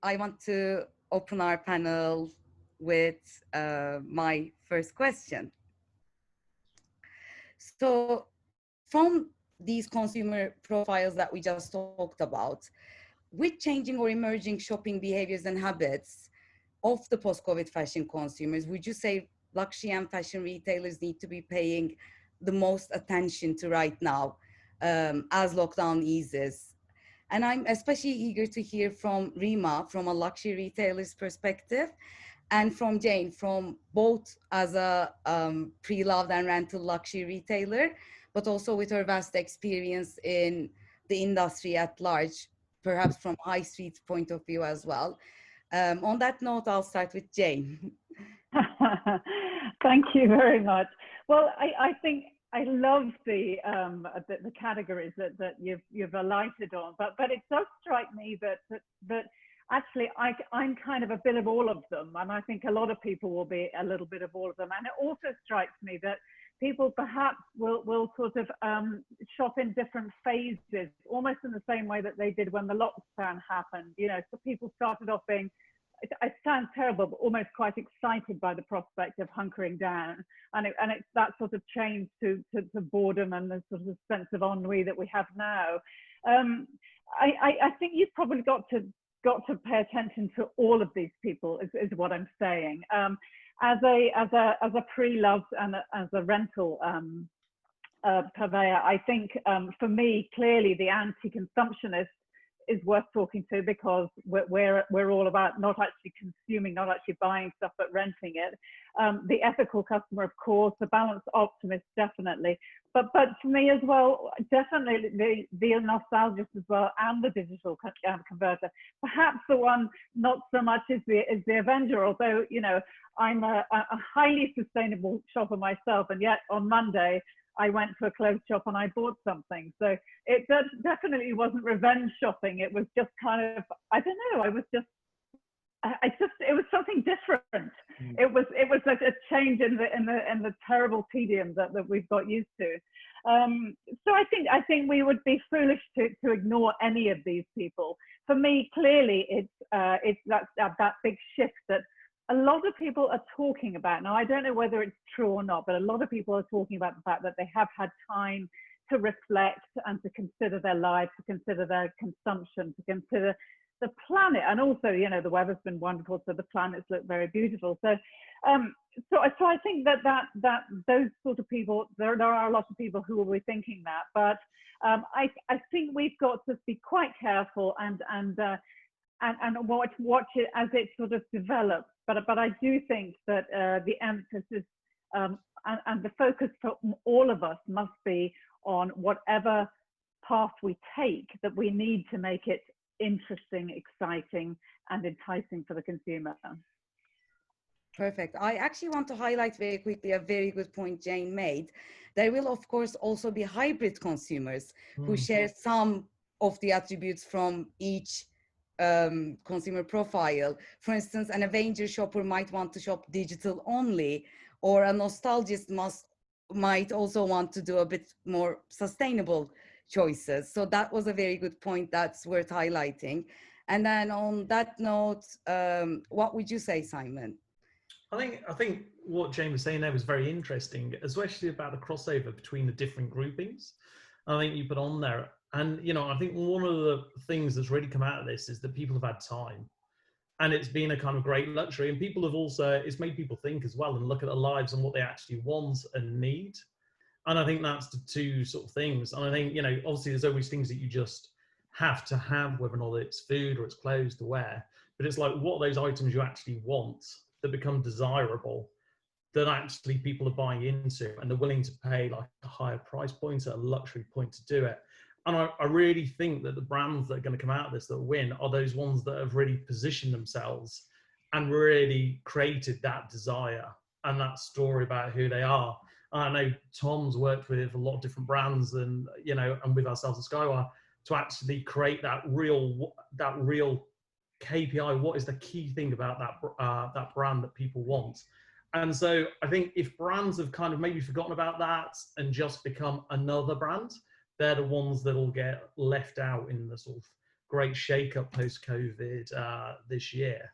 I want to open our panel with my first question. So from these consumer profiles that we just talked about, with changing or emerging shopping behaviors and habits of the post-COVID fashion consumers, would you say luxury and fashion retailers need to be paying the most attention to right now as lockdown eases? And I'm especially eager to hear from Rima from a luxury retailer's perspective, and from Jane from both as a pre-loved and rental luxury retailer, but also with her vast experience in the industry at large, perhaps from high street point of view as well. On that note, I'll start with Jane. Thank you very much. Well, I think I love the categories that you've alighted on, but it does strike me that actually I'm kind of a bit of all of them, and I think a lot of people will be a little bit of all of them. And it also strikes me that people perhaps will sort of shop in different phases, almost in the same way that they did when the lockdown happened. You know, so people started off being, it sounds terrible, but almost quite excited by the prospect of hunkering down, and it's that sort of change to boredom and the sort of sense of ennui that we have now. I think you've probably got to pay attention to all of these people, is what I'm saying. As a pre-loved and as a rental purveyor, I think for me, clearly the anti-consumptionist is worth talking to, because we're all about not actually consuming, not actually buying stuff, but renting it. The ethical customer, of course, the balanced optimist, definitely. But for me as well, definitely the nostalgist as well, and the digital converter. Perhaps the one not so much is the Avenger, although, you know, I'm a highly sustainable shopper myself, and yet on Monday I went to a clothes shop and I bought something. So it definitely wasn't revenge shopping. It was just kind of, I don't know, it was something different. It was like a change in the terrible tedium that we've got used to. So I think we would be foolish to ignore any of these people. For me, clearly it's that big shift that a lot of people are talking about. Now, I don't know whether it's true or not, but a lot of people are talking about the fact that they have had time to reflect and to consider their lives, to consider their consumption, to consider the planet. And also, you know, the weather's been wonderful, so the planets look very beautiful. So I think that those sort of people, there are a lot of people who will be thinking that. But I think we've got to be quite careful and watch it as it sort of develops. But I do think that the emphasis and the focus for all of us must be on whatever path we take, that we need to make it interesting, exciting, and enticing for the consumer. Perfect. I actually want to highlight very quickly a very good point Jane made. There will, of course, also be hybrid consumers who share some of the attributes from each consumer profile. For instance, an Avenger shopper might want to shop digital only, or a nostalgist might also want to do a bit more sustainable choices. So that was a very good point that's worth highlighting. And then on that note, what would you say, Simon? I think what Jane was saying there was very interesting, especially about the crossover between the different groupings. I think you put on there. And, you know, I think one of the things that's really come out of this is that people have had time, and it's been a kind of great luxury. And people have also, it's made people think as well and look at their lives and what they actually want and need. And I think that's the two sort of things. And I think, you know, obviously there's always things that you just have to have, whether or not it's food or it's clothes to wear. But it's like, what are those items you actually want that become desirable, that actually people are buying into, and they're willing to pay like a higher price point at a luxury point to do it. And I really think that the brands that are going to come out of this that win are those ones that have really positioned themselves and really created that desire and that story about who they are. I know Tom's worked with a lot of different brands, and, you know, and with ourselves at Skywire, to actually create that real KPI. What is the key thing about that brand that people want? And so I think if brands have kind of maybe forgotten about that and just become another brand, they're the ones that will get left out in the sort of great shake-up post-COVID this year.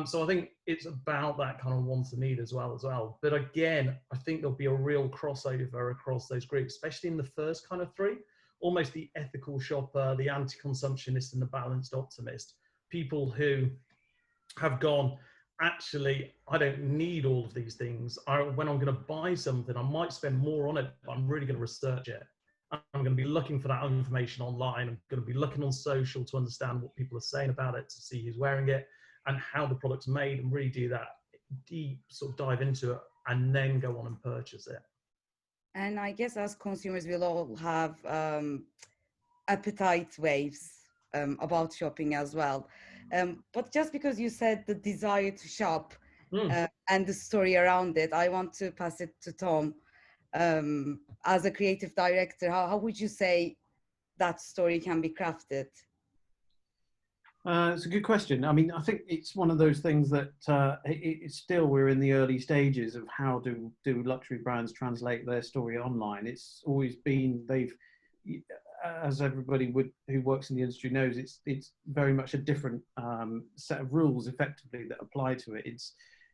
So I think it's about that kind of want and need as well. But again, I think there'll be a real crossover across those groups, especially in the first kind of three, almost the ethical shopper, the anti-consumptionist, and the balanced optimist. People who have gone, actually, I don't need all of these things. When I'm going to buy something, I might spend more on it, but I'm really going to research it. I'm going to be looking for that information online. I'm going to be looking on social to understand what people are saying about it, to see who's wearing it and how the product's made, and really do that deep sort of dive into it and then go on and purchase it. And I guess as consumers, we'll all have appetite waves about shopping as well. But just because you said the desire to shop and the story around it, I want to pass it to Tom. As a creative director, how would you say that story can be crafted? It's a good question. I mean, I think it's one of those things that it's still, we're in the early stages of how do luxury brands translate their story online. It's always been, as everybody who works in the industry knows, it's very much a different set of rules effectively that apply to it.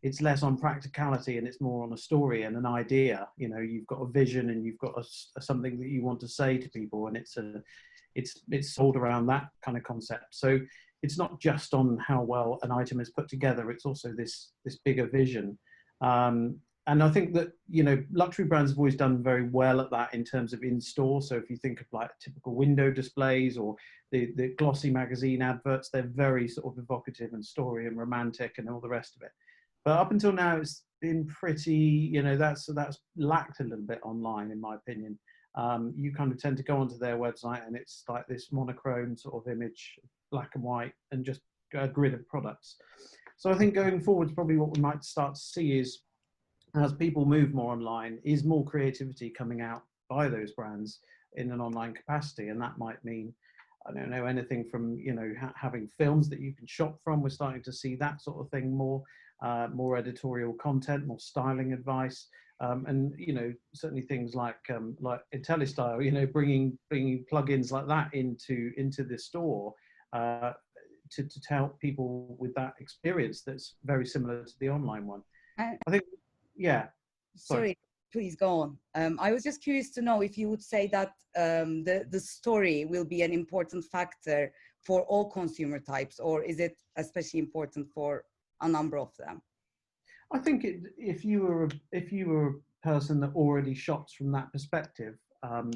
It's less on practicality and it's more on a story and an idea. You know, you've got a vision and you've got something that you want to say to people, and it's sold around that kind of concept. So it's not just on how well an item is put together, it's also this bigger vision. And I think that, you know, luxury brands have always done very well at that in terms of in-store. So if you think of like typical window displays or the glossy magazine adverts, they're very sort of evocative and story and romantic and all the rest of it. But up until now, it's been pretty, you know, that's lacked a little bit online, in my opinion. You kind of tend to go onto their website and it's like this monochrome sort of image, black and white, and just a grid of products. So I think going forward, probably what we might start to see is, as people move more online, is more creativity coming out by those brands in an online capacity. And that might mean, I don't know, anything from, you know, having films that you can shop from. We're starting to see that sort of thing more, more editorial content, more styling advice. And, you know, certainly things like Intelistyle, you know, bringing plugins like that into the store to help people with that experience that's very similar to the online one. I think, yeah. Sorry, please go on. I was just curious to know if you would say that the story will be an important factor for all consumer types, or is it especially important for a number of them? I think if you were a person that already shops from that perspective,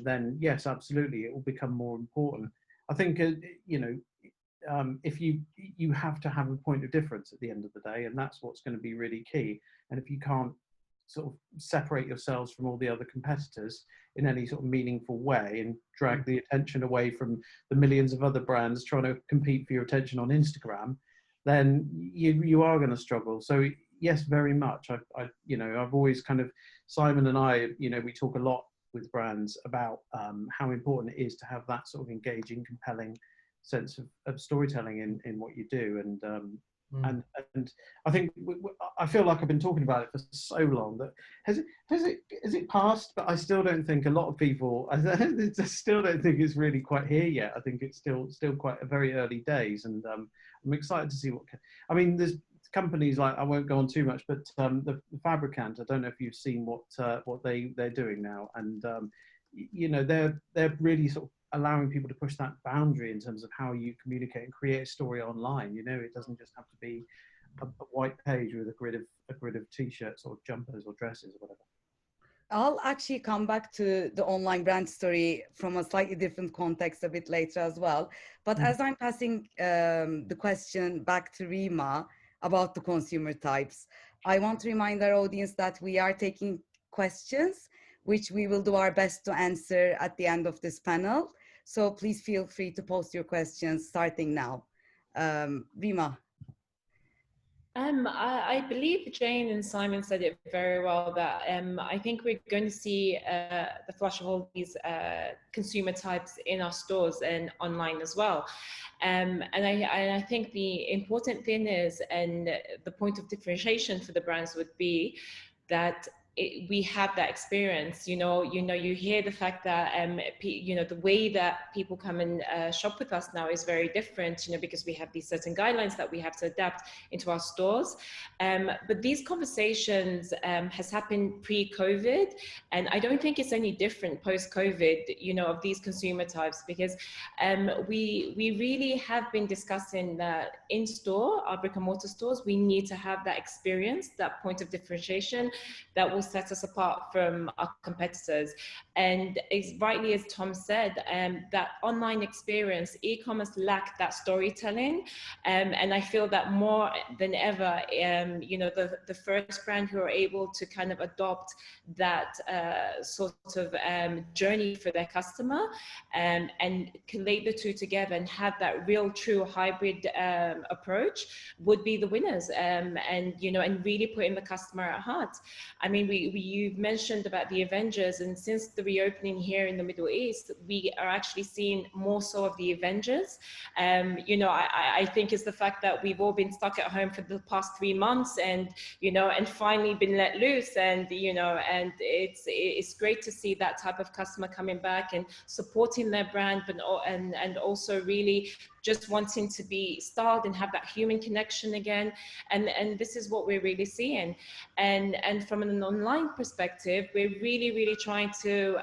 then yes, absolutely, it will become more important. I think you know, if you have to have a point of difference at the end of the day, and that's what's going to be really key. And if you can't sort of separate yourselves from all the other competitors in any sort of meaningful way and drag the attention away from the millions of other brands trying to compete for your attention on Instagram, then you are going to struggle. So yes, very much. You know, I've always kind of, Simon and I, you know, we talk a lot with brands about how important it is to have that sort of engaging, compelling sense of storytelling in what you do. And I think I feel like I've been talking about it for so long that has it passed? But I still don't think a lot of people. I still don't think it's really quite here yet. I think it's still quite a very early days, and I'm excited to see what. I mean, there's companies like, I won't go on too much, but the Fabricant. I don't know if you've seen what they're doing now, and you know, they're really sort of allowing people to push that boundary in terms of how you communicate and create a story online. You know, it doesn't just have to be a white page with a grid of t-shirts or jumpers or dresses or whatever. I'll actually come back to the online brand story from a slightly different context a bit later as well. But as I'm passing the question back to Rima about the consumer types, I want to remind our audience that we are taking questions, which we will do our best to answer at the end of this panel. So please feel free to post your questions starting now. Rima. I believe Jane and Simon said it very well, that I think we're going to see the flush of all these consumer types in our stores and online as well. And I think the important thing is, and the point of differentiation for the brands would be that we have that experience. You hear the fact that the way that people come and shop with us now is very different, because we have these certain guidelines that we have to adapt into our stores. But these conversations has happened pre-COVID, and I don't think it's any different post-COVID, of these consumer types, because we really have been discussing that in store, our brick and mortar stores, we need to have that experience, that point of differentiation that will set us apart from our competitors. And as rightly as Tom said, that online experience, e-commerce lacked that storytelling. And I feel that more than ever, the first brand who are able to kind of adopt that sort of journey for their customer, and collate the two together and have that real true hybrid approach would be the winners, and really putting the customer at heart. I mean, you've mentioned about the Avengers, and since the reopening here in the Middle East, we are actually seeing more so of the Avengers. I think it's the fact that we've all been stuck at home for the past 3 months, and finally been let loose, and it's great to see that type of customer coming back and supporting their brand, but and also really just wanting to be styled and have that human connection again. And this is what we're really seeing. And from an online perspective, we're really trying to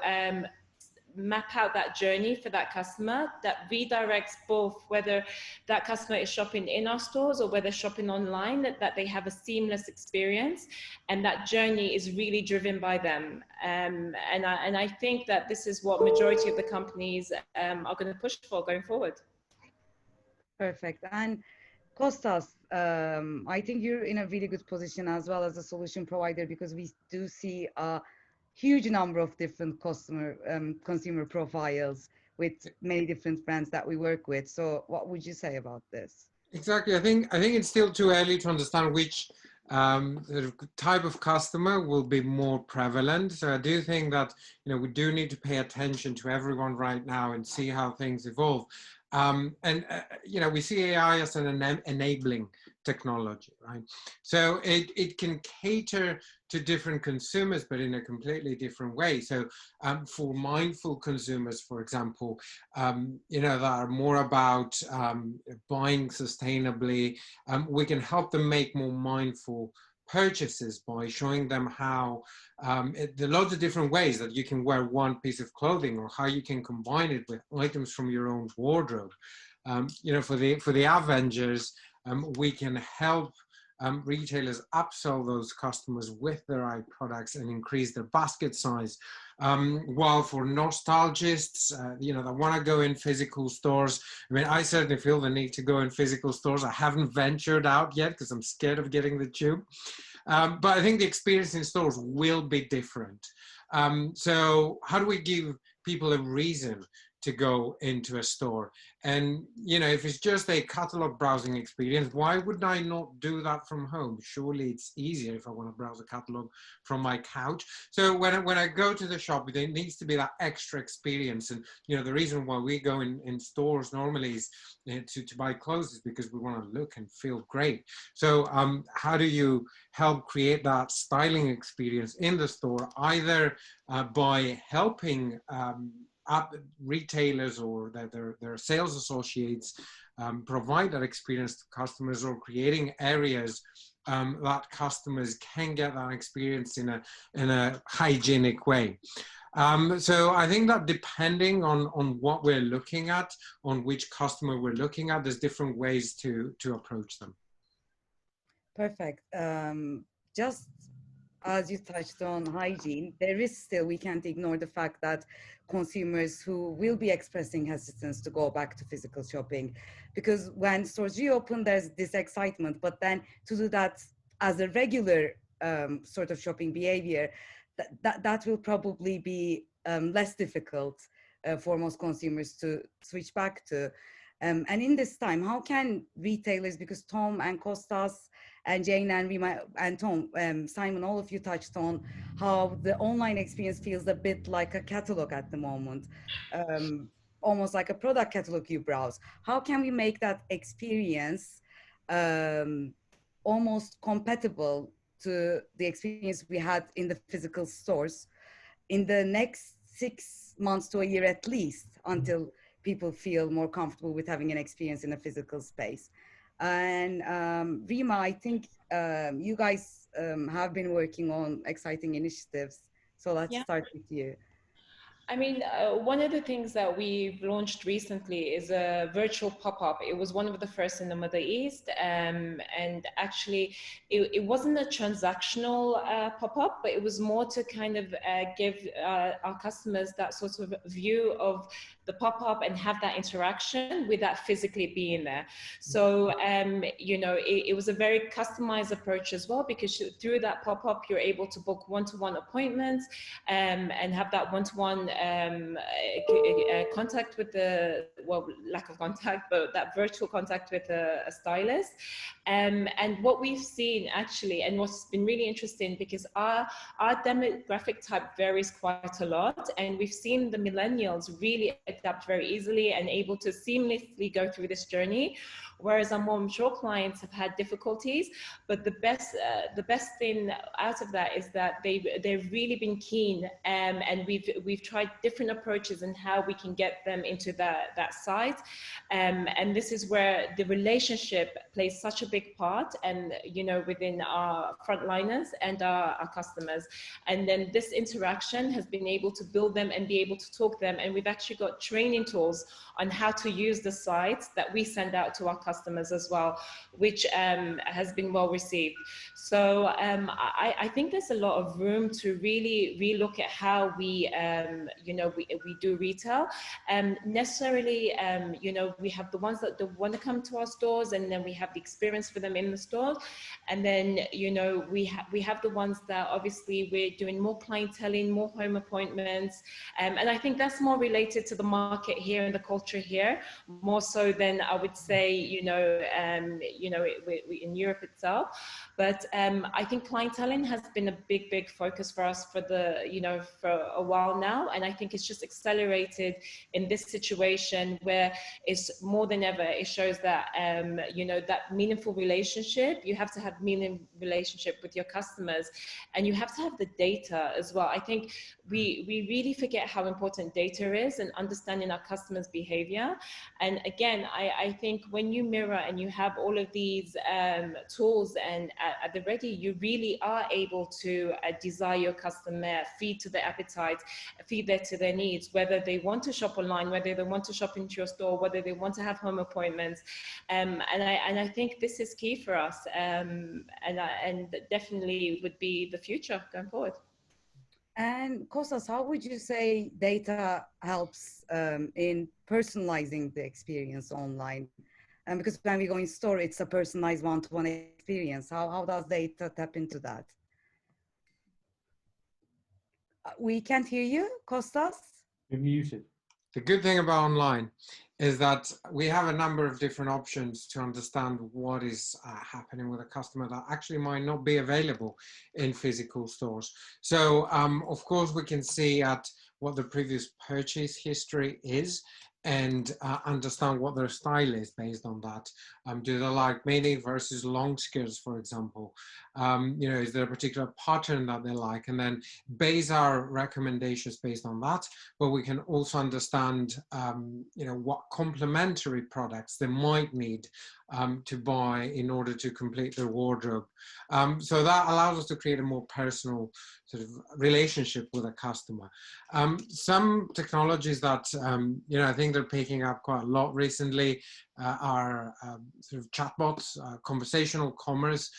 map out that journey for that customer that redirects both, whether that customer is shopping in our stores or whether shopping online, that they have a seamless experience, and that journey is really driven by them. And I think that this is what majority of the companies are going to push for going forward. Perfect. And Kostas, I think you're in a really good position as well as a solution provider, because we do see a huge number of different consumer profiles with many different brands that we work with. So what would you say about this? Exactly. I think it's still too early to understand which sort of type of customer will be more prevalent. So I do think that we do need to pay attention to everyone right now and see how things evolve. We see AI as an enabling technology, right? So it can cater to different consumers, but in a completely different way. So for mindful consumers, for example, that are more about buying sustainably, we can help them make more mindful purchases by showing them how there are lots of different ways that you can wear one piece of clothing, or how you can combine it with items from your own wardrobe. For the Avengers, we can help retailers upsell those customers with their eye products and increase their basket size. While for nostalgists, that want to go in physical stores, I mean, I certainly feel the need to go in physical stores. I haven't ventured out yet because I'm scared of getting the tube. But I think the experience in stores will be different. So how do we give people a reason to go into a store? And if it's just a catalog browsing experience, why would I not do that from home? Surely it's easier if I want to browse a catalog from my couch. So when I go to the shop, there needs to be that extra experience. And the reason why we go in stores normally is to buy clothes, is because we want to look and feel great. So how do you help create that styling experience in the store, either by helping retailers or their sales associates provide that experience to customers, or creating areas that customers can get that experience in a hygienic way. So I think that depending on what we're looking at, on which customer we're looking at, there's different ways to approach them. Perfect. Just as you touched on hygiene, there is still, we can't ignore the fact that consumers who will be expressing hesitance to go back to physical shopping, because when stores reopen, there's this excitement, but then to do that as a regular sort of shopping behavior, that will probably be less difficult for most consumers to switch back to. And in this time, how can retailers, because Tom and Kostas and Jane and Rima and Tom, Simon, all of you touched on how the online experience feels a bit like a catalog at the moment, almost like a product catalog you browse. How can we make that experience almost compatible to the experience we had in the physical stores in the next 6 months to a year at least, until people feel more comfortable with having an experience in a physical space. And Rima, I think you guys have been working on exciting initiatives. So let's Yeah. start with you. I mean, one of the things that we've launched recently is a virtual pop-up. It was one of the first in the Middle East. And actually, it wasn't a transactional pop-up, but it was more to kind of give our customers that sort of view of the pop-up and have that interaction without physically being there. So, you know, it was a very customized approach as well, because through that pop-up, you're able to book one-to-one appointments and have that one-to-one contact with the, well, lack of contact, but that virtual contact with a stylist. And what we've seen actually, and what's been really interesting, because our demographic type varies quite a lot, and we've seen the millennials really adapt very easily and able to seamlessly go through this journey, whereas our more mature clients have had difficulties. But the best thing out of that is that they've really been keen, and we've tried different approaches and how we can get them into that site, and this is where the relationship plays such a big part, and you know, within our frontliners and our customers. And then this interaction has been able to build them and be able to talk them, and we've actually got training tools on how to use the sites that we send out to our customers as well, which has been well received. So I think there's a lot of room to really relook at how we, you know, we do retail. Necessarily, you know, we have the ones that want to come to our stores, and then we have the experience for them in the store. And then, you know, we have the ones that obviously we're doing more clienteling, more home appointments. And I think that's more related to the market here and the culture here, more so than I would say, you know, in Europe itself. But I think clienteling has been a big focus for us for the, you know, for a while now. And I think it's just accelerated in this situation where it's more than ever, it shows that, you know, that meaningful relationship, you have to have meaningful relationship with your customers, and you have to have the data as well. I think we really forget how important data is and understanding our customers' behavior. And again, I think when you mirror and you have all of these tools and at the ready, you really are able to desire your customer, feed to their appetite, feed to their needs, whether they want to shop online, whether they want to shop into your store, whether they want to have home appointments. And I think this is key for us, and definitely would be the future going forward. And Kostas, how would you say data helps in personalizing the experience online? Because when we go in store, it's a personalized one-to-one experience. How does data tap into that? We can't hear you, Kostas? You're muted. The good thing about online is that we have a number of different options to understand what is happening with a customer that actually might not be available in physical stores. So of course we can see at what the previous purchase history is and understand what their style is based on that. Do they like mini versus long skirts, for example? You know, is there a particular pattern that they like? And then base our recommendations based on that. But we can also understand, you know, what complementary products they might need to buy in order to complete their wardrobe. So that allows us to create a more personal sort of relationship with a customer. Some technologies that, you know, I think they're picking up quite a lot recently are sort of chatbots. Conversational commerce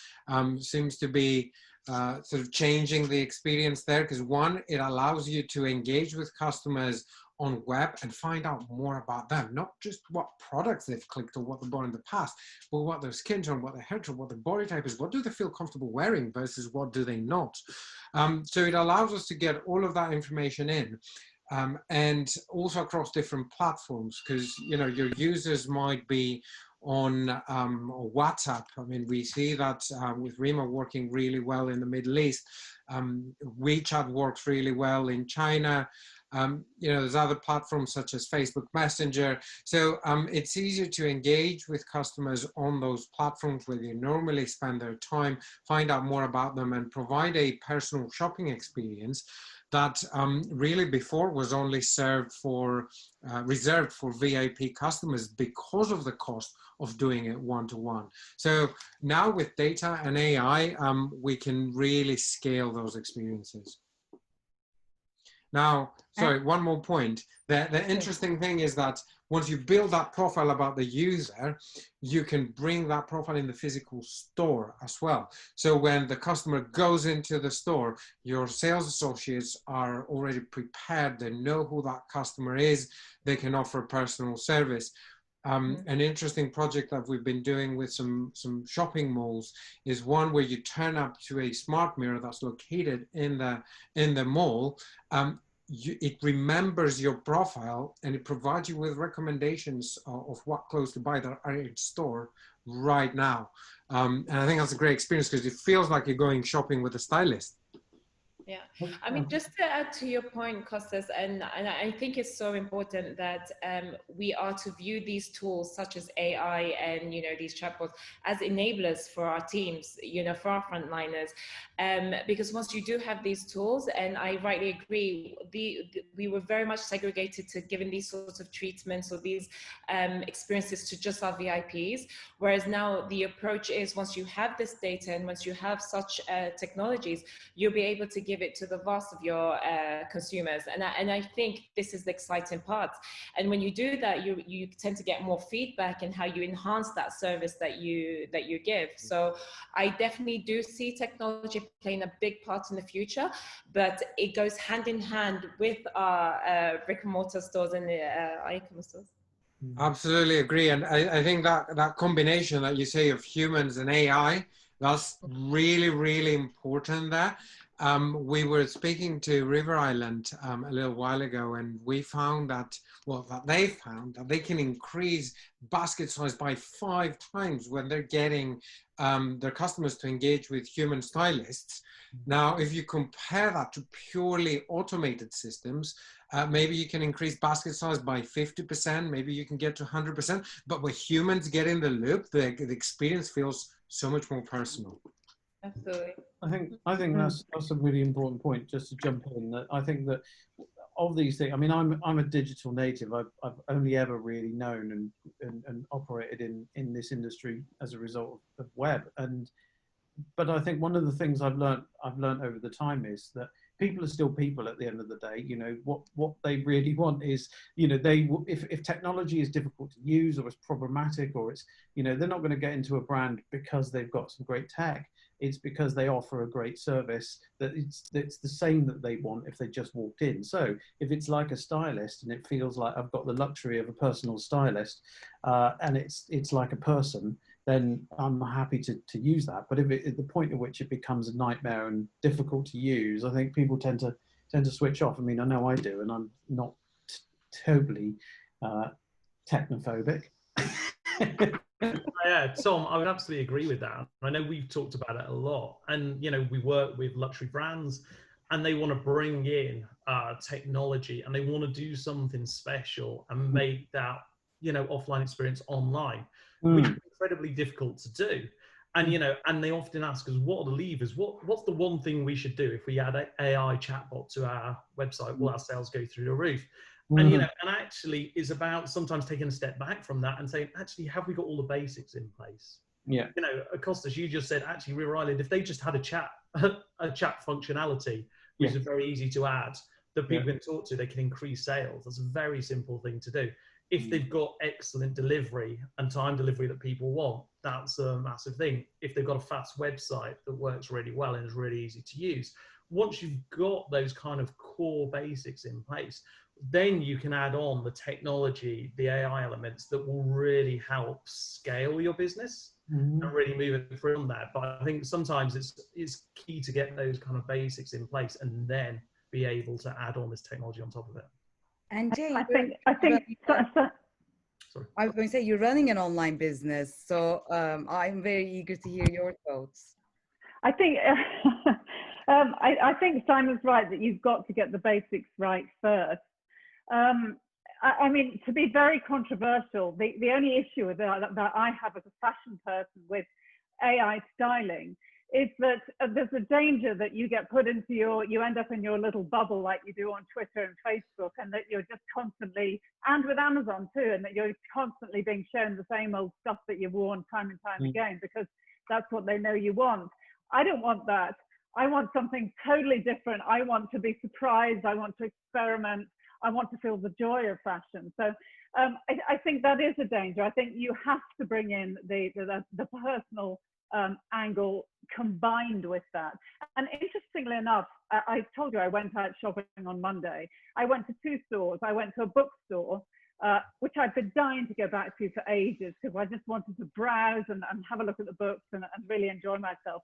seems to be sort of changing the experience there, because one, it allows you to engage with customers on web and find out more about them, not just what products they've clicked or what they bought in the past, but what their skin tone, what their hair tone, what their body type is, what do they feel comfortable wearing versus what do they not. So it allows us to get all of that information in. And also across different platforms, because, you know, your users might be on WhatsApp. I mean, we see that with Rima working really well in the Middle East. WeChat works really well in China. You know, there's other platforms such as Facebook Messenger. So it's easier to engage with customers on those platforms where they normally spend their time, find out more about them, and provide a personal shopping experience that really before was only reserved for VIP customers because of the cost of doing it one-to-one. So now with data and AI, we can really scale those experiences. Now, sorry, one more point. The interesting thing is that once you build that profile about the user, you can bring that profile in the physical store as well. So when the customer goes into the store, your sales associates are already prepared. They know who that customer is. They can offer personal service. An interesting project that we've been doing with some shopping malls is one where you turn up to a smart mirror that's located in the mall. It remembers your profile and it provides you with recommendations of what clothes to buy that are in store right now. And I think that's a great experience because it feels like you're going shopping with a stylist. Yeah, I mean, just to add to your point, Kostas, and I think it's so important that we are to view these tools such as AI and, you know, these chatbots as enablers for our teams, you know, for our frontliners, because once you do have these tools, and I rightly agree, we were very much segregated to giving these sorts of treatments or these experiences to just our VIPs, whereas now the approach is once you have this data and once you have such technologies, you'll be able to give it to the vast of your consumers, and I think this is the exciting part. And when you do that, you tend to get more feedback in how you enhance that service that you give. So I definitely do see technology playing a big part in the future, but it goes hand in hand with our brick and mortar stores and the e-commerce stores. Absolutely agree, and I think that combination that you say of humans and AI, that's really, really important there. We were speaking to River Island a little while ago, and we found that, well, they found that they can increase basket size by 5 times when they're getting their customers to engage with human stylists. Now, if you compare that to purely automated systems, maybe you can increase basket size by 50%, maybe you can get to 100%, but when humans get in the loop, the experience feels so much more personal. Absolutely. I think that's a really important point. Just to jump in, that I think that of these things, I mean, I'm a digital native. I've only ever really known and operated in this industry as a result of web. But I think one of the things I've learned over the time is that people are still people at the end of the day. You know, what they really want is, you know, if technology is difficult to use or it's problematic or it's, you know, they're not going to get into a brand because they've got some great tech. It's because they offer a great service that it's the same that they want if they just walked in. So if it's like a stylist and it feels like I've got the luxury of a personal stylist and it's like a person, then I'm happy to use that. But if at the point at which it becomes a nightmare and difficult to use, I think people tend to switch off. I mean, I know I do, and I'm not totally technophobic. Yeah, Tom, I would absolutely agree with that. I know we've talked about it a lot, and you know, we work with luxury brands, and they want to bring in technology, and they want to do something special and make that, you know, offline experience online, which is incredibly difficult to do. And you know, and they often ask us, what are the levers? What's the one thing we should do if we add an AI chatbot to our website? Will our sales go through the roof? And you know, and actually is about sometimes taking a step back from that and saying, actually, have we got all the basics in place? Yeah. You know, Kostas, you just said, actually, River Island, if they just had a chat functionality, which is very easy to add, that people can talk to, they can increase sales. That's a very simple thing to do. If they've got excellent delivery and time delivery that people want, that's a massive thing. If they've got a fast website that works really well and is really easy to use, once you've got those kind of core basics in place, then you can add on the technology, the AI elements that will really help scale your business and really move it from that. But I think sometimes it's key to get those kind of basics in place and then be able to add on this technology on top of it. And Jane, I think sorry. I was going to say you're running an online business, so I'm very eager to hear your thoughts. I think I think Simon's right that you've got to get the basics right first. I mean, to be very controversial, the only issue that I have as a fashion person with AI styling is that there's a danger that you get put into you end up in your little bubble like you do on Twitter and Facebook, and that you're just constantly, and with Amazon too, and that you're constantly being shown the same old stuff that you've worn time and time again, because that's what they know you want. I don't want that. I want something totally different. I want to be surprised. I want to experiment. I want to feel the joy of fashion. So I think that is a danger. I think you have to bring in the personal angle combined with that. And interestingly enough, I told you I went out shopping on Monday. I went to 2 stores. I went to a bookstore, which I've been dying to go back to for ages, because I just wanted to browse and have a look at the books and really enjoy myself.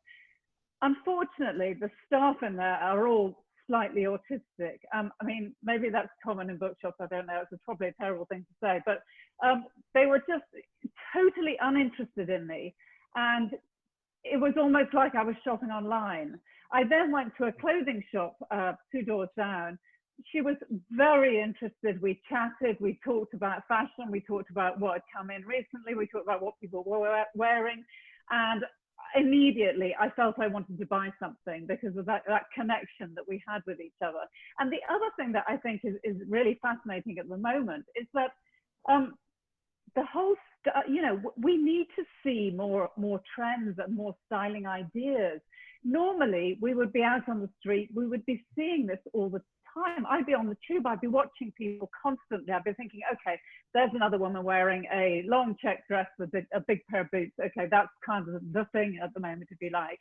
Unfortunately, the staff in there are all slightly autistic. I mean, maybe that's common in bookshops, I don't know. It's probably a terrible thing to say, but they were just totally uninterested in me. And it was almost like I was shopping online. I then went to a clothing shop 2 doors down. She was very interested. We chatted, we talked about fashion, we talked about what had come in recently, we talked about what people were wearing. And immediately I felt I wanted to buy something because of that connection that we had with each other. And the other thing that I think is really fascinating at the moment is that the whole, you know, we need to see more trends and more styling ideas. Normally we would be out on the street, we would be seeing this all the time. I'd be on the tube, I'd be watching people constantly. I'd be thinking, okay, there's another woman wearing a long check dress with a big pair of boots. Okay, that's kind of the thing at the moment, if you like.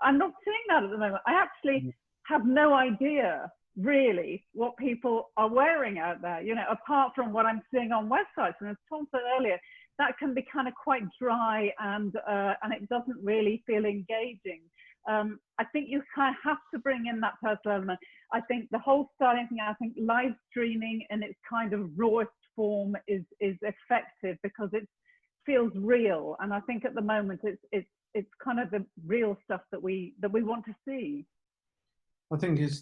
I'm not seeing that at the moment. I actually have no idea really what people are wearing out there, you know, apart from what I'm seeing on websites. And as Tom said earlier, that can be kind of quite dry and it doesn't really feel engaging. I think you kind of have to bring in that personal element. I think the whole styling thing, I think live streaming in its kind of rawest form is effective because it feels real. And I think at the moment it's kind of the real stuff that we want to see. I think it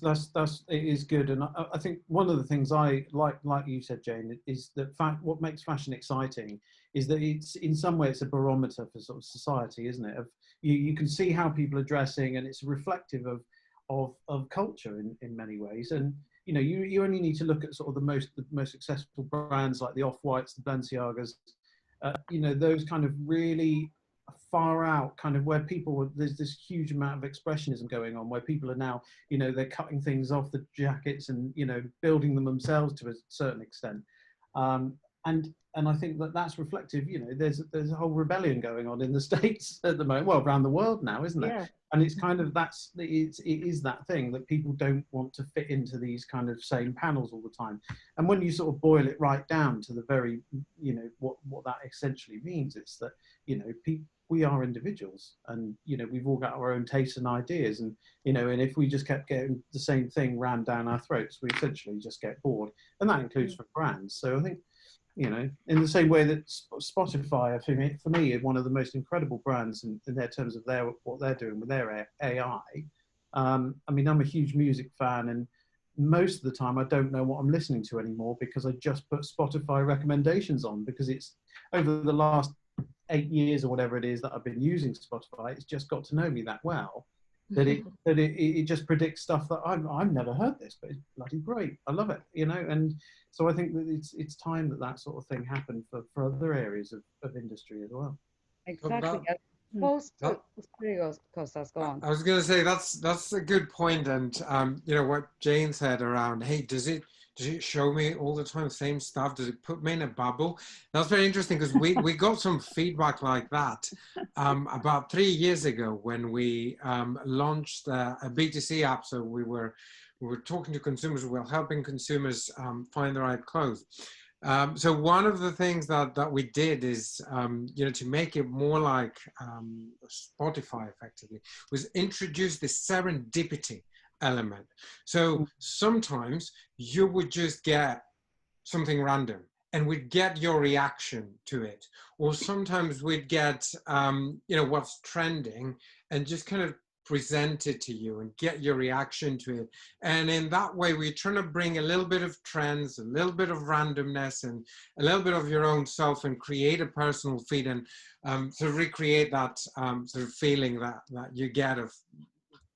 is good, and I think one of the things I like you said, Jane, is that what makes fashion exciting is that it's in some way it's a barometer for sort of society, isn't it? You can see how people are dressing, and it's reflective of culture in many ways. And you know, you only need to look at sort of the most successful brands like the Off-Whites, the Balenciagas, you know, those kind of really far out kind of where there's this huge amount of expressionism going on, where people are now, you know, they're cutting things off the jackets and, you know, building them themselves to a certain extent. And I think that's reflective, you know, there's a whole rebellion going on in the States at the moment, well, around the world now, isn't there? Yeah. And it's kind of, it is that thing that people don't want to fit into these kind of same panels all the time. And when you sort of boil it right down to the very, you know, what that essentially means, it's that, you know, we are individuals, and, you know, we've all got our own tastes and ideas, and, you know, and if we just kept getting the same thing rammed down our throats, we essentially just get bored. And that includes for brands. So I think, you know, in the same way that Spotify, for me, is one of the most incredible brands in their terms of what they're doing with their AI. I mean, I'm a huge music fan, and most of the time I don't know what I'm listening to anymore because I just put Spotify recommendations on, because it's over the last 8 years or whatever it is that I've been using Spotify, it's just got to know me that well that it just predicts stuff that I've never heard this, but it's bloody great. I love it, you know. And so I think that it's time that sort of thing happened for other areas of industry as well. Exactly. Kostas, go on. I was going to say that's a good point, and you know what Jane said around, hey, does it show me all the time the same stuff? Does it put me in a bubble? That's very interesting, because we got some feedback like that about 3 years ago when we launched a B2C app. So we were talking to consumers, we were helping consumers find the right clothes. So one of the things that we did is, you know, to make it more like Spotify effectively, was introduce this serendipity element. So sometimes you would just get something random and we'd get your reaction to it, or sometimes we'd get you know, what's trending, and just kind of presented to you and get your reaction to it. And in that way, we're trying to bring a little bit of trends, a little bit of randomness, and a little bit of your own self, and create a personal feed, and sort of recreate that sort of feeling that you get of,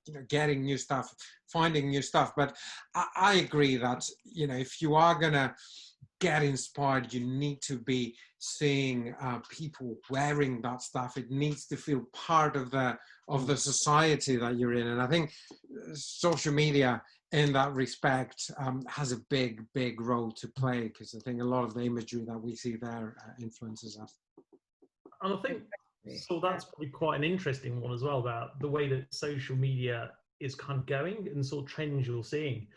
you know, getting new stuff, finding new stuff. But I agree that, you know, if you are gonna get inspired, you need to be seeing people wearing that stuff. It needs to feel part of the society that you're in. And I think social media in that respect has a big role to play, because I think a lot of the imagery that we see there influences us. And I think so that's probably quite an interesting one as well, about the way that social media is kind of going and sort of trends you're seeing.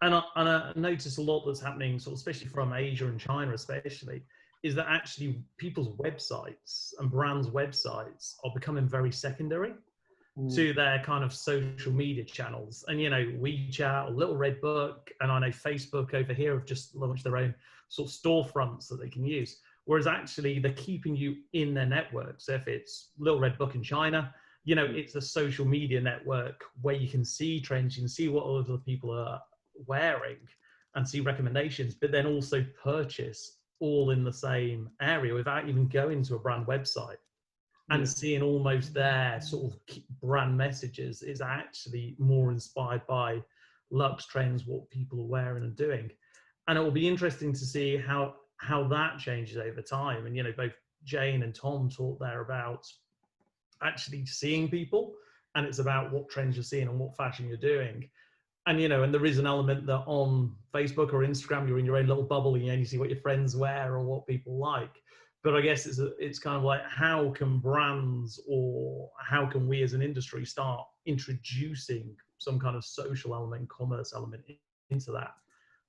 And I notice a lot that's happening, sort of, especially from Asia and China especially, is that actually people's websites and brands' websites are becoming very secondary to their kind of social media channels. And, you know, WeChat or Little Red Book, and I know Facebook over here have just launched their own sort of storefronts that they can use. Whereas actually they're keeping you in their network. So if it's Little Red Book in China, you know, it's a social media network where you can see trends, you can see what other people are wearing and see recommendations, but then also purchase all in the same area without even going to a brand website. And seeing almost their sort of brand messages is actually more inspired by Lux trends, what people are wearing and doing. And it will be interesting to see how that changes over time. And, you know, both Jane and Tom talked there about actually seeing people, and it's about what trends you're seeing and what fashion you're doing. And, you know, and there is an element that on Facebook or Instagram, you're in your own little bubble and you only see what your friends wear or what people like. But I guess it's kind of like, how can brands, or how can we as an industry start introducing some kind of social element, commerce element into that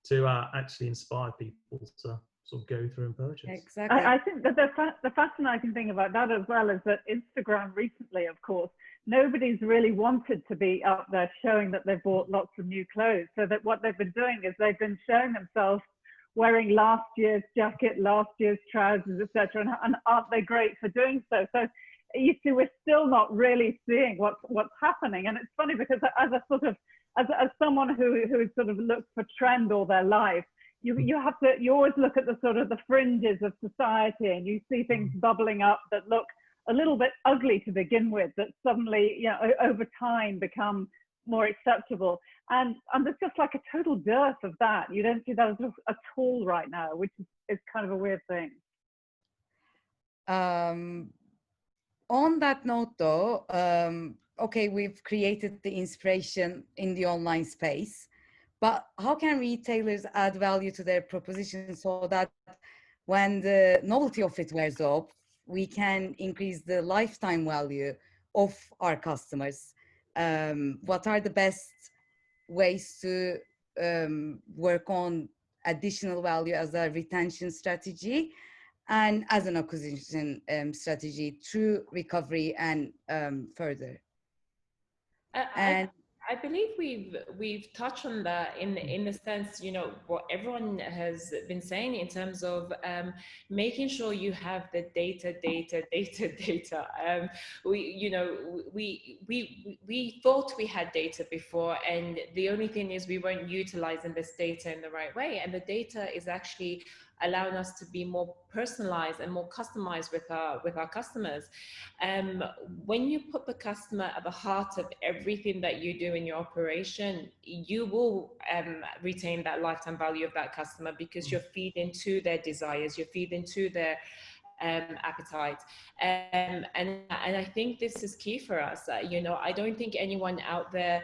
to actually inspire people to sort of go through and purchase. Exactly. I think that the fascinating thing about that as well is that Instagram recently, of course, nobody's really wanted to be up there showing that they've bought lots of new clothes. So that what they've been doing is they've been showing themselves wearing last year's jacket, last year's trousers, etc. And aren't they great for doing so? So you see, we're still not really seeing what's happening. And it's funny because as someone who sort of looks for trend all their life, you always look at the sort of the fringes of society, and you see things bubbling up that look a little bit ugly to begin with, that suddenly, you know, over time become more acceptable. And there's just like a total dearth of that. You don't see that at all right now, which is kind of a weird thing. On that note though, okay, we've created the inspiration in the online space, but how can retailers add value to their proposition so that when the novelty of it wears off, we can increase the lifetime value of our customers? What are the best ways to work on additional value as a retention strategy and as an acquisition strategy through recovery and further? I believe we've touched on that in the sense, you know, what everyone has been saying in terms of making sure you have the data. We thought we had data before, and the only thing is we weren't utilizing this data in the right way. And the data is actually allowing us to be more personalized and more customized with our customers. When you put the customer at the heart of everything that you do in your operation, you will retain that lifetime value of that customer, because you're feeding to their desires, you're feeding to their appetite. And I think this is key for us. You know, I don't think anyone out there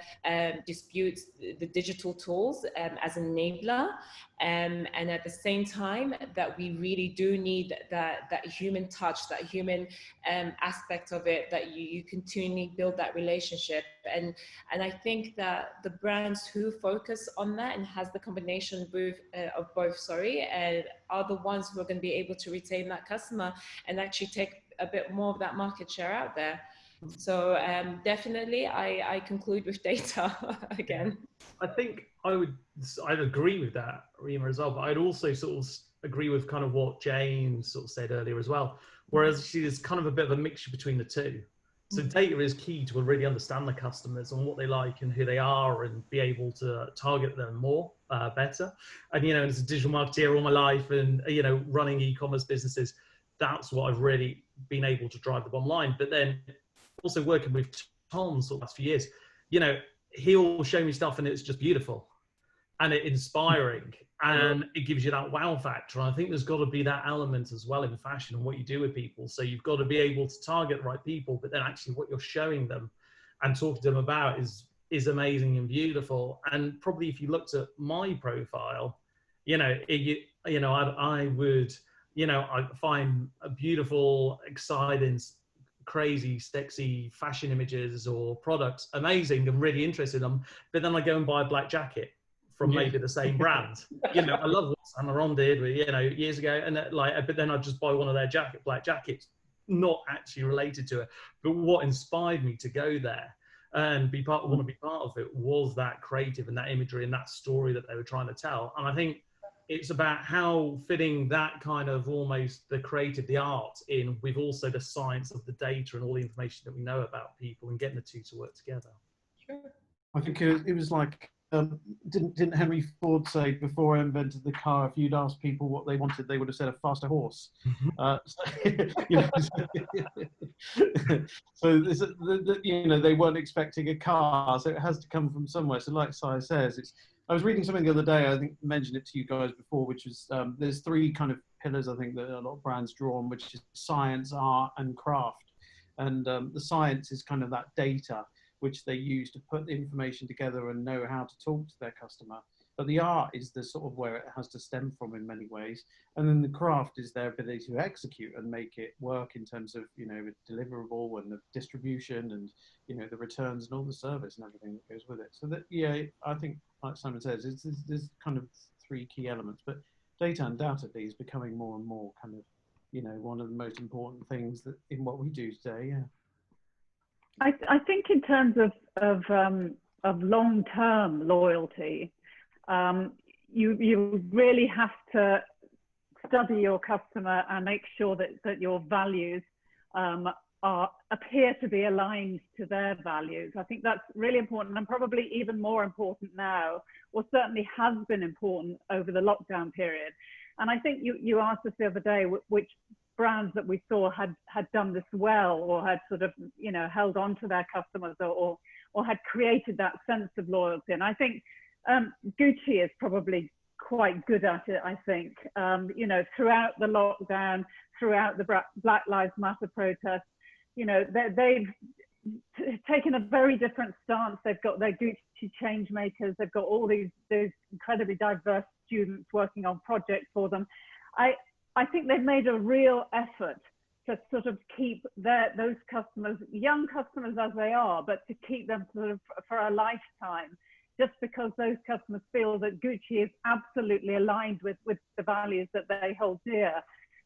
disputes the digital tools as an enabler. And at the same time, that we really do need that human touch, that human aspect of it, that you continually build that relationship. And I think that the brands who focus on that and has the combination of both, are the ones who are going to be able to retain that customer and actually take a bit more of that market share out there. So definitely, I conclude with data again. I think I'd agree with that, Rima, as well, but I'd also sort of agree with kind of what Jane sort of said earlier as well, whereas there's kind of a bit of a mixture between the two. So data is key to really understand the customers and what they like and who they are, and be able to target them more, better. And, you know, as a digital marketeer all my life, and, you know, running e-commerce businesses, that's what I've really been able to drive the bottom line. But then also working with Tom sort of last few years, you know, he'll show me stuff and it's just beautiful and it's inspiring, and it gives you that wow factor. And I think there's got to be that element as well in fashion and what you do with people. So you've got to be able to target the right people, but then actually what you're showing them and talking to them about is amazing and beautiful. And probably if you looked at my profile, you know, I would, you know, I find a beautiful, exciting, crazy, sexy fashion images or products amazing and really interested in them. But then I go and buy a black jacket from maybe the same brand. You know, I love what Saint Laurent did, you know, years ago, and like, but then I just buy one of their black jackets, not actually related to it. But what inspired me to go there and want to be part of it was that creative and that imagery and that story that they were trying to tell. And I think it's about how fitting that kind of almost the creative, the art in with also the science of the data and all the information that we know about people, and getting the two to work together. Sure. I think it was like, didn't Henry Ford say, before I invented the car, if you'd asked people what they wanted, they would have said a faster horse. You know, they weren't expecting a car, so it has to come from somewhere. So like Si says, I was reading something the other day, I think I mentioned it to you guys before, which is there's three kind of pillars I think that a lot of brands draw on, which is science, art and craft. And the science is kind of that data which they use to put the information together and know how to talk to their customer. But the art is the sort of where it has to stem from in many ways. And then the craft is their ability to execute and make it work in terms of, you know, the deliverable and the distribution and, you know, the returns and all the service and everything that goes with it. So that, yeah, I think, like Simon says, there's kind of three key elements, but data undoubtedly is becoming more and more kind of, you know, one of the most important things that in what we do today, yeah. I think in terms of long-term loyalty, you really have to study your customer and make sure that your values appear to be aligned to their values. I think that's really important, and probably even more important now, or certainly has been important over the lockdown period. And I think you asked us the other day which brands that we saw had done this well, or had sort of, you know, held on to their customers, or had created that sense of loyalty. And I think Gucci is probably quite good at it, I think. You know, throughout the lockdown, throughout the Black Lives Matter protests, you know, they've taken a very different stance. They've got their Gucci change makers. They've got all these incredibly diverse students working on projects for them. I think they've made a real effort to sort of keep those customers, young customers as they are, but to keep them sort of for a lifetime, just because those customers feel that Gucci is absolutely aligned with the values that they hold dear.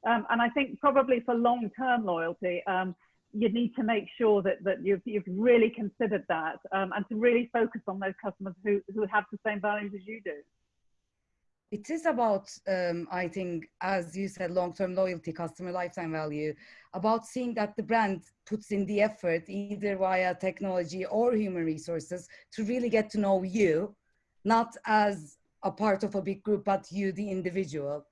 And I think probably for long-term loyalty, you need to make sure that you've really considered that, and to really focus on those customers who have the same values as you do. It is about, I think, as you said, long-term loyalty, customer lifetime value, about seeing that the brand puts in the effort, either via technology or human resources, to really get to know you, not as a part of a big group, but you, the individual.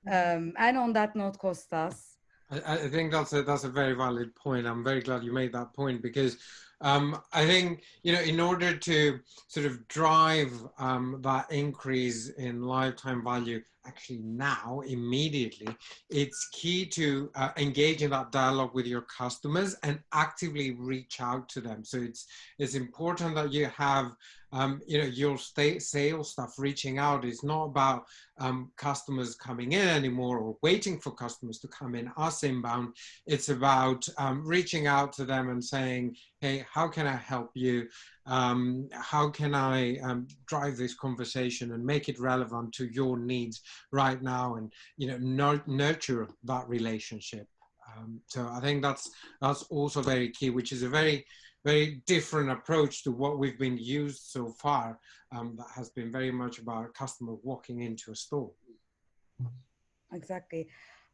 And on that note, Kostas. I think that's a very valid point. I'm very glad you made that point, because I think, you know, in order to sort of drive that increase in lifetime value, actually now, immediately, it's key to engage in that dialogue with your customers and actively reach out to them. So it's important that you have, you know, your sales staff reaching out. Is not about customers coming in anymore or waiting for customers to come in, us inbound. It's about reaching out to them and saying, hey, how can I help you? How can I drive this conversation and make it relevant to your needs right now, and, you know, nurture that relationship. So I think that's also very key, which is a very, very different approach to what we've been used so far. That has been very much about a customer walking into a store. Exactly.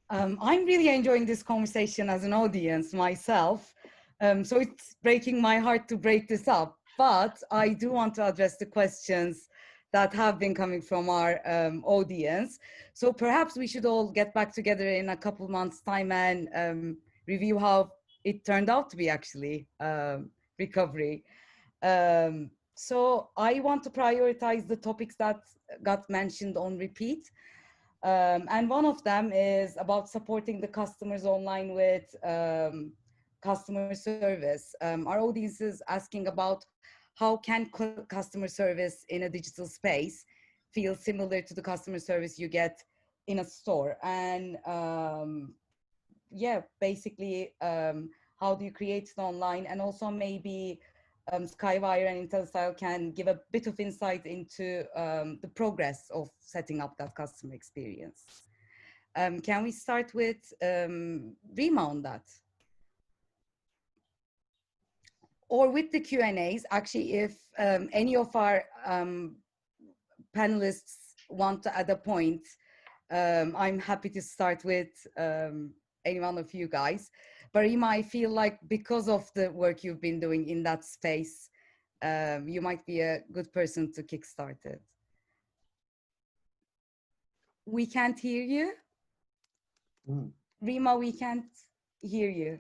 I'm really enjoying this conversation as an audience myself. So it's breaking my heart to break this up, but I do want to address the questions that have been coming from our audience. So perhaps we should all get back together in a couple months' time and review how it turned out to be actually recovery. So I want to prioritize the topics that got mentioned on repeat. And one of them is about supporting the customers online with customer service. Our audience is asking about how can customer service in a digital space feel similar to the customer service you get in a store? And yeah, basically, how do you create it online? And also maybe Skywire and Intelistyle can give a bit of insight into the progress of setting up that customer experience. Can we start with Rima on that? Or with the Q&As, actually, if any of our panelists want to add a point, I'm happy to start with any one of you guys. But Rima, I feel like because of the work you've been doing in that space, you might be a good person to kickstart it. We can't hear you. Rima, we can't hear you.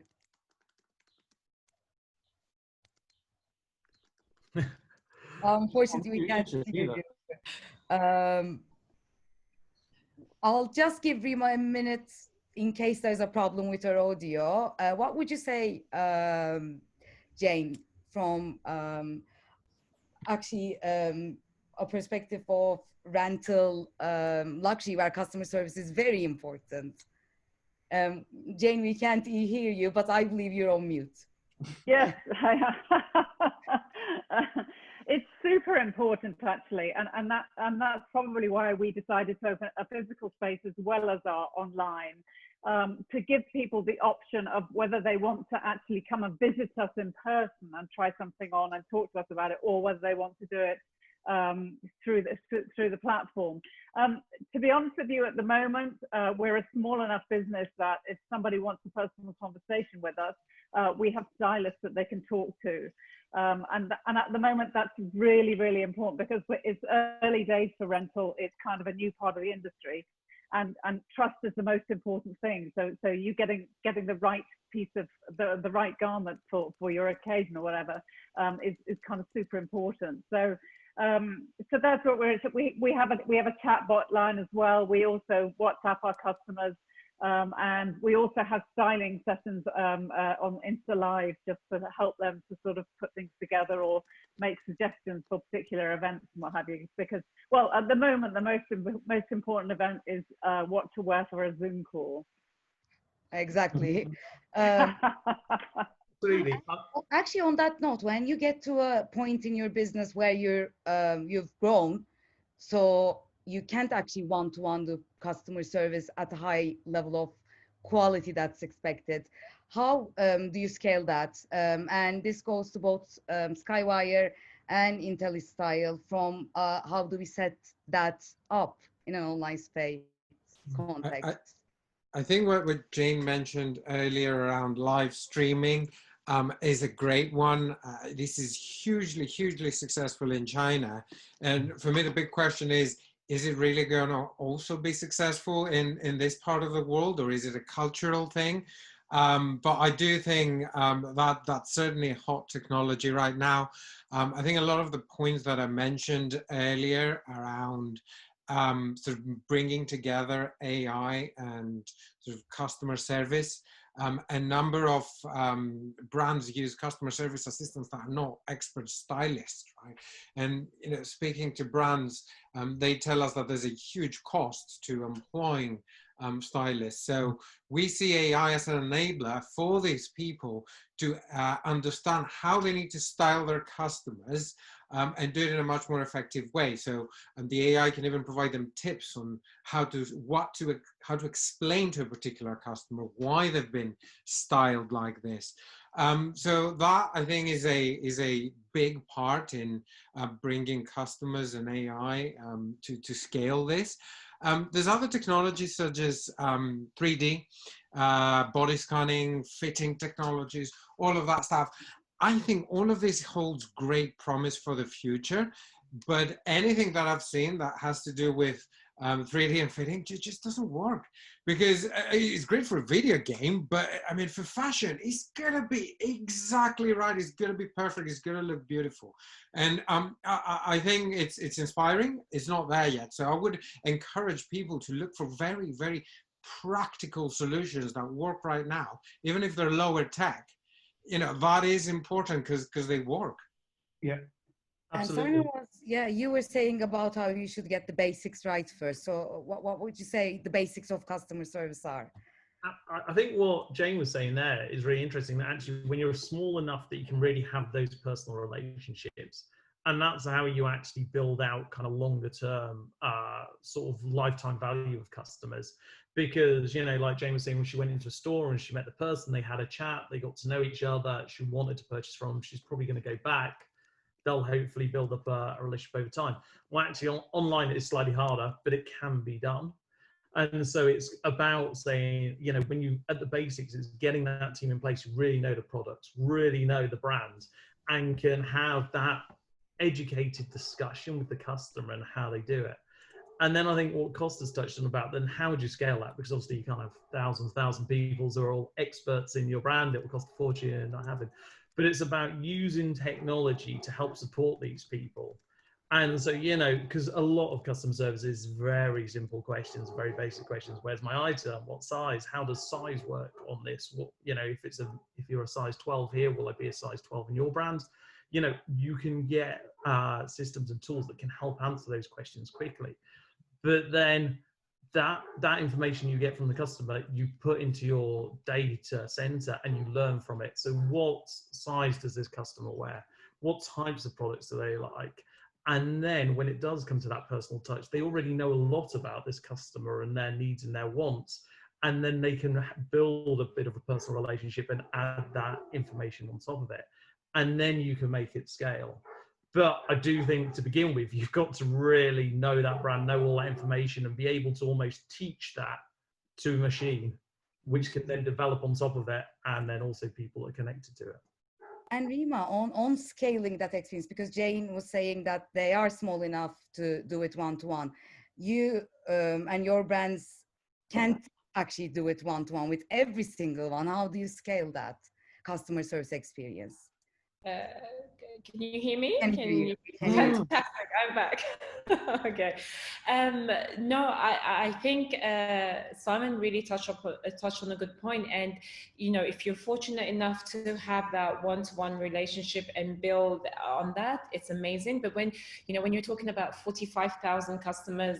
Unfortunately, we can't hear you. I'll just give Rima a minute in case there's a problem with her audio. What would you say, Jane, from actually a perspective of rental luxury where customer service is very important? Jane, we can't hear you, but I believe you're on mute. Yes, it's super important actually, and that's probably why we decided to open a physical space as well as our online, to give people the option of whether they want to actually come and visit us in person and try something on and talk to us about it, or whether they want to do it through the platform. To be honest with you, at the moment, we're a small enough business that if somebody wants a personal conversation with us, we have stylists that they can talk to. And at the moment, that's really, really important because it's early days for rental. It's kind of a new part of the industry. And trust is the most important thing. So you getting the right piece of the right garment for your occasion or whatever is kind of super important. So that's what we have a chat bot line as well. We also WhatsApp our customers, and we also have styling sessions on Insta Live just to help them to sort of put things together or make suggestions for particular events and what have you. Because, well, at the moment, the most important event is what to wear for a Zoom call. Exactly. Absolutely. Actually, on that note, when you get to a point in your business where you've grown, so you can't actually one-to-one the customer service at a high level of quality that's expected, how do you scale that? And this goes to both Skywire and Intelistyle from how do we set that up in an online space context? I think what Jane mentioned earlier around live streaming is a great one. This is hugely successful in China. And for me, the big question is it really going to also be successful in this part of the world, or is it a cultural thing? But I do think that's certainly a hot technology right now. I think a lot of the points that I mentioned earlier around sort of bringing together AI and sort of customer service. A number of brands use customer service assistants that are not expert stylists, right? And speaking to brands, they tell us that there's a huge cost to employing stylists. So we see AI as an enabler for these people to understand how they need to style their customers and do it in a much more effective way. So the AI can even provide them tips on how to explain to a particular customer why they've been styled like this. So that I think is a big part in bringing customers and AI to scale this. There's other technologies such as 3D. body scanning, fitting technologies, all of that stuff. I think all of this holds great promise for the future, but anything that I've seen that has to do with 3D and fitting just doesn't work, because it's great for a video game, but I mean, for fashion, it's gonna be exactly right. It's gonna be perfect. It's gonna look beautiful. And I think it's inspiring. It's not there yet. So I would encourage people to look for very, very practical solutions that work right now, even if they're lower tech. You know, that is important because they work. Yeah. Absolutely. And Simon was, yeah, you were saying about how you should get the basics right first. So what would you say the basics of customer service are? I think what Jane was saying there is really interesting, that actually when you're small enough that you can really have those personal relationships, and that's how you actually build out kind of longer term sort of lifetime value of customers. Because, you know, like Jane was saying, when she went into a store and she met the person, they had a chat, they got to know each other, she wanted to purchase from, she's probably going to go back. They'll hopefully build up a relationship over time. Well, actually, online it's slightly harder, but it can be done. And so it's about saying, you know, when you, at the basics, it's getting that team in place who really know the products, really know the brand, and can have that educated discussion with the customer and how they do it. And then I think what Costa's touched on about, then how would you scale that? Because obviously you can't have thousand people who are all experts in your brand. It will cost a fortune and not having. But it's about using technology to help support these people. And so, you know, because a lot of customer service is very simple questions, very basic questions. Where's my item? What size? How does size work on this? What, you know, if you're a size 12 here, will I be a size 12 in your brand? You know, you can get systems and tools that can help answer those questions quickly. But then that information you get from the customer, you put into your data center and you learn from it. So what size does this customer wear? What types of products do they like? And then when it does come to that personal touch, they already know a lot about this customer and their needs and their wants. And then they can build a bit of a personal relationship and add that information on top of it. And then you can make it scale. But I do think to begin with, you've got to really know that brand, know all that information, and be able to almost teach that to a machine, which can then develop on top of it, and then also people are connected to it. And Rima, on scaling that experience, because Jane was saying that they are small enough to do it one-to-one. You and your brands can't actually do it one-to-one with every single one. How do you scale that customer service experience? Can you hear me? Can you? Fantastic, I'm back. Okay. No, I think Simon really touched on a good point. And, you know, if you're fortunate enough to have that one-to-one relationship and build on that, it's amazing. But when you're talking about 45,000 customers,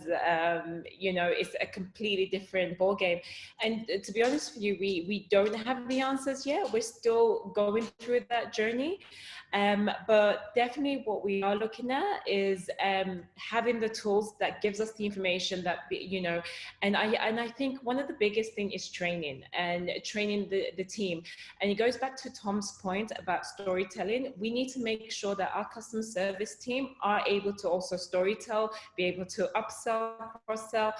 you know, it's a completely different ballgame. And to be honest with you, we don't have the answers yet. We're still going through that journey. But definitely what we are looking at is having the tools that gives us the information that, you know, and I think one of the biggest thing is training the team. And it goes back to Tom's point about storytelling. We need to make sure that our customer service team are able to also storytell, be able to upsell, cross-sell,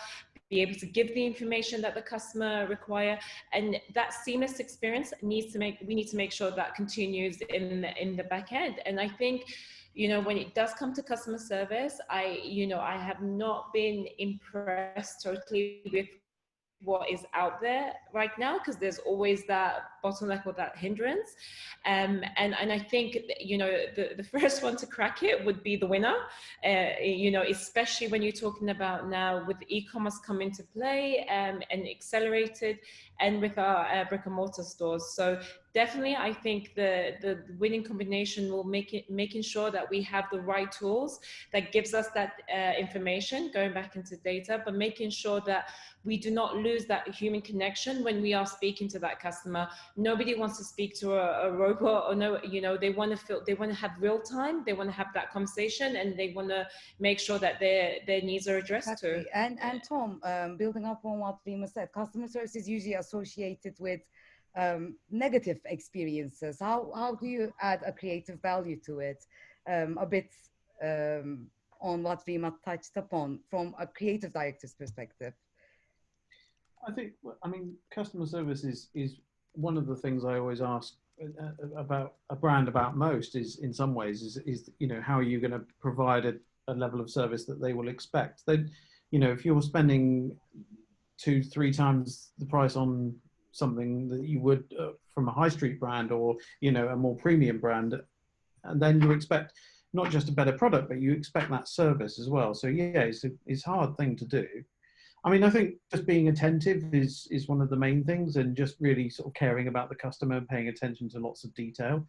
be able to give the information that the customer require, and that seamless experience we need to make sure that continues in the back end. And I think, you know, when it does come to customer service, I have not been impressed totally with what is out there right now, because there's always that bottleneck or that hindrance, and I think, you know, the first one to crack it would be the winner, you know, especially when you're talking about now with e-commerce coming to play, and accelerated, and with our brick and mortar stores. So definitely, I think the winning combination will making sure that we have the right tools that gives us that information, going back into data, but making sure that we do not lose that human connection when we are speaking to that customer. Nobody wants to speak to a robot, or no, you know, they want to have real time, they want to have that conversation, and they want to make sure that their needs are addressed Exactly. too. And Tom, building up on what Rima said, customer service is usually associated with negative experiences. How do you add a creative value to it? A bit on what Rima touched upon from a creative director's perspective. I think, I mean, customer service is one of the things I always ask about a brand about most is in some ways is you know, how are you going to provide a level of service that they will expect? They, you know, if you're spending 2-3 times the price on something that you would from a high street brand, or, you know, a more premium brand, and then you expect not just a better product, but you expect that service as well. So yeah, it's a hard thing to do. I mean, I think just being attentive is one of the main things, and just really sort of caring about the customer and paying attention to lots of detail.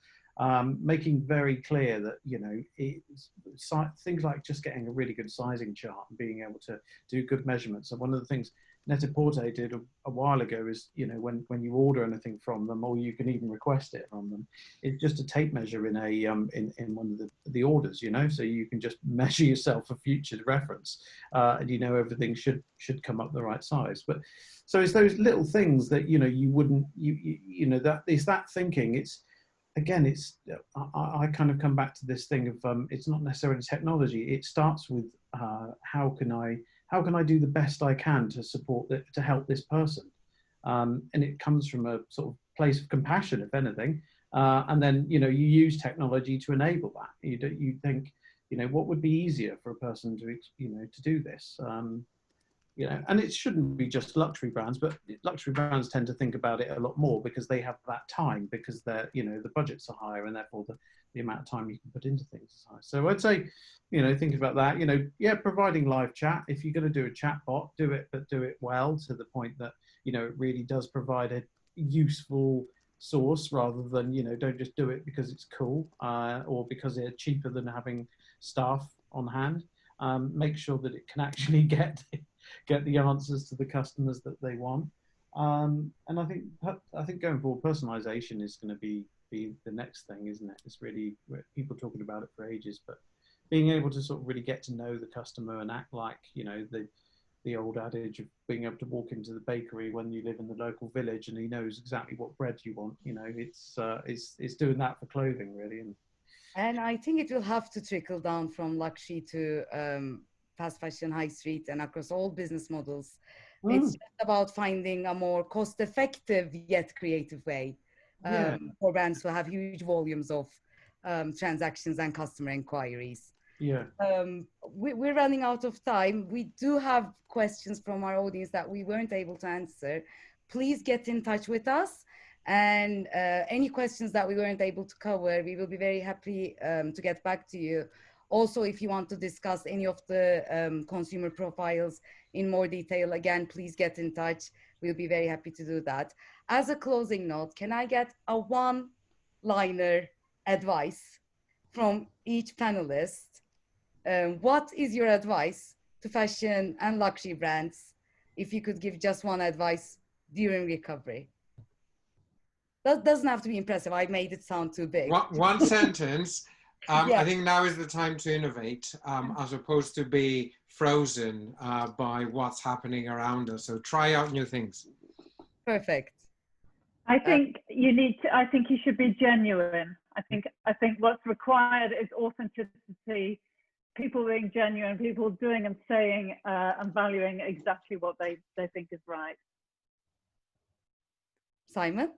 Making very clear that, you know, things like just getting a really good sizing chart and being able to do good measurements. And one of the things Net-a-Porter did a while ago is, you know, when you order anything from them, or you can even request it from them, it's just a tape measure in a in one of the orders, you know, so you can just measure yourself for future reference, and you know everything should come up the right size. But so it's those little things that, you know, you wouldn't you know, that is that thinking. It's again, it's I kind of come back to this thing of it's not necessarily technology. It starts with how can I do the best I can to support to help this person, and it comes from a sort of place of compassion, if anything, and then, you know, you use technology to enable that. You think, you know, what would be easier for a person to, you know, to do this. You know, and it shouldn't be just luxury brands, but luxury brands tend to think about it a lot more because they have that time, because they're, you know, the budgets are higher, and therefore the amount of time you can put into things is high. So I'd say, you know, think about that. You know, yeah, providing live chat. If you're going to do a chat bot, do it, but do it well, to the point that, you know, it really does provide a useful source, rather than, you know, don't just do it because it's cool, or because they're cheaper than having staff on hand. Make sure that it can actually get the answers to the customers that they want. And I think going forward, personalization is going to be the next thing, isn't it? It's really, people talking about it for ages, but being able to sort of really get to know the customer and act like, you know, the old adage of being able to walk into the bakery when you live in the local village and he knows exactly what bread you want. You know, it's doing that for clothing, really. And I think it will have to trickle down from luxury to fast fashion, high street, and across all business models. It's just about finding a more cost-effective yet creative way for brands to have huge volumes of transactions and customer inquiries. Yeah. We're running out of time. We do have questions from our audience that we weren't able to answer. Please get in touch with us. And any questions that we weren't able to cover, we will be very happy to get back to you. Also, if you want to discuss any of the consumer profiles in more detail, again, please get in touch. We'll be very happy to do that. As a closing note, can I get a one-liner advice from each panelist? What is your advice to fashion and luxury brands, if you could give just one advice during recovery? That doesn't have to be impressive. I made it sound too big. One sentence. Yeah. I think now is the time to innovate, as opposed to be frozen by what's happening around us. So try out new things. Perfect. I think I think you should be genuine. I think what's required is authenticity, people being genuine, people doing and saying and valuing exactly what they think is right. Simon?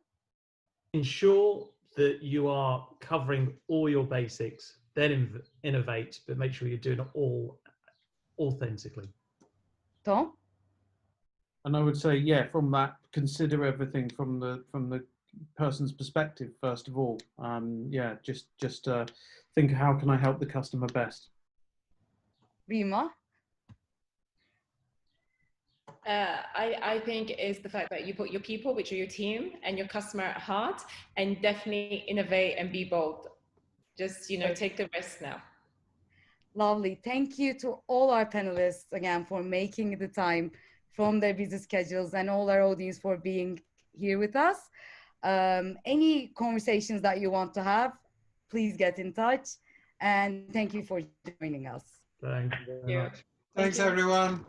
Ensure that you are covering all your basics, then innovate, but make sure you're doing it all authentically. Tom? And I would say, yeah, from that, consider everything from the person's perspective first of all. Yeah, just think, how can I help the customer best? Rima? I think is the fact that you put your people, which are your team, and your customer at heart, and definitely innovate and be bold. Just, you know, take the risk now. Lovely. Thank you to all our panelists again for making the time from their busy schedules, and all our audience for being here with us. Any conversations that you want to have, please get in touch. And thank you for joining us. Thank you very much. Thanks, everyone.